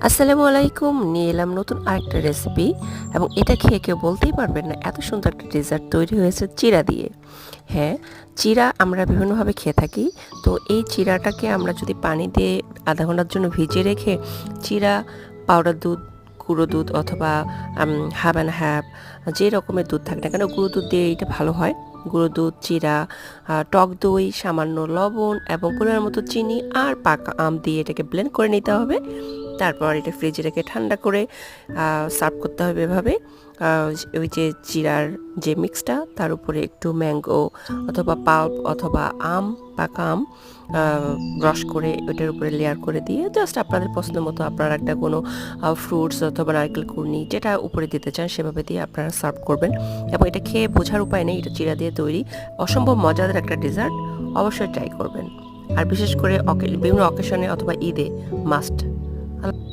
আসসালামু আলাইকুম। নিয়ে এলাম নতুন আরেকটা রেসিপি এবং এটা খেয়ে কেউ বলতেই পারবেন না এত সুন্দর একটা ডেজার্ট তৈরি হয়েছে চিড়া দিয়ে। হ্যাঁ, চিড়া আমরা বিভিন্নভাবে খেয়ে থাকি। তো এই চিড়াটাকে আমরা যদি পানি দিয়ে আধা ঘন্টার জন্য ভিজিয়ে রেখে চিড়া, পাউডার দুধ, গুঁড়ো দুধ অথবা হাফ অ্যান্ড হাফ যে রকমের দুধ থাকে না কেন গুঁড়ো দুধ দিয়ে এটা ভালো হয়। গুঁড়ো দুধ, চিড়া, টক দই, সামান্য লবণ এবং পরিমাণ মতো চিনি আর পাকা আম দিয়ে এটাকে ব্লেন্ড করে নিতে হবে। তারপর এটা ফ্রিজে রেখে ঠান্ডা করে সার্ভ করতে হবে এভাবে। ওই যে জিরার যে মিক্সটা তার উপরে একটু ম্যাঙ্গো অথবা পাল্প অথবা আম, পাকা আম রস করে ওইটার উপরে লেয়ার করে দিয়ে জাস্ট আপনাদের পছন্দ মতো আপনারা একটা কোনো ফ্রুটস অথবা নারকেল কুর্নি যেটা উপরে দিতে চান সেভাবে দিয়ে আপনারা সার্ভ করবেন। এবং এটা খেয়ে বোঝার উপায় নেই এটা চিড়া দিয়ে তৈরি, অসম্ভব মজাদার একটা ডেজার্ট। অবশ্যই ট্রাই করবেন। আর বিশেষ করে বিভিন্ন অকেশনে অথবা ঈদে মাস্ট।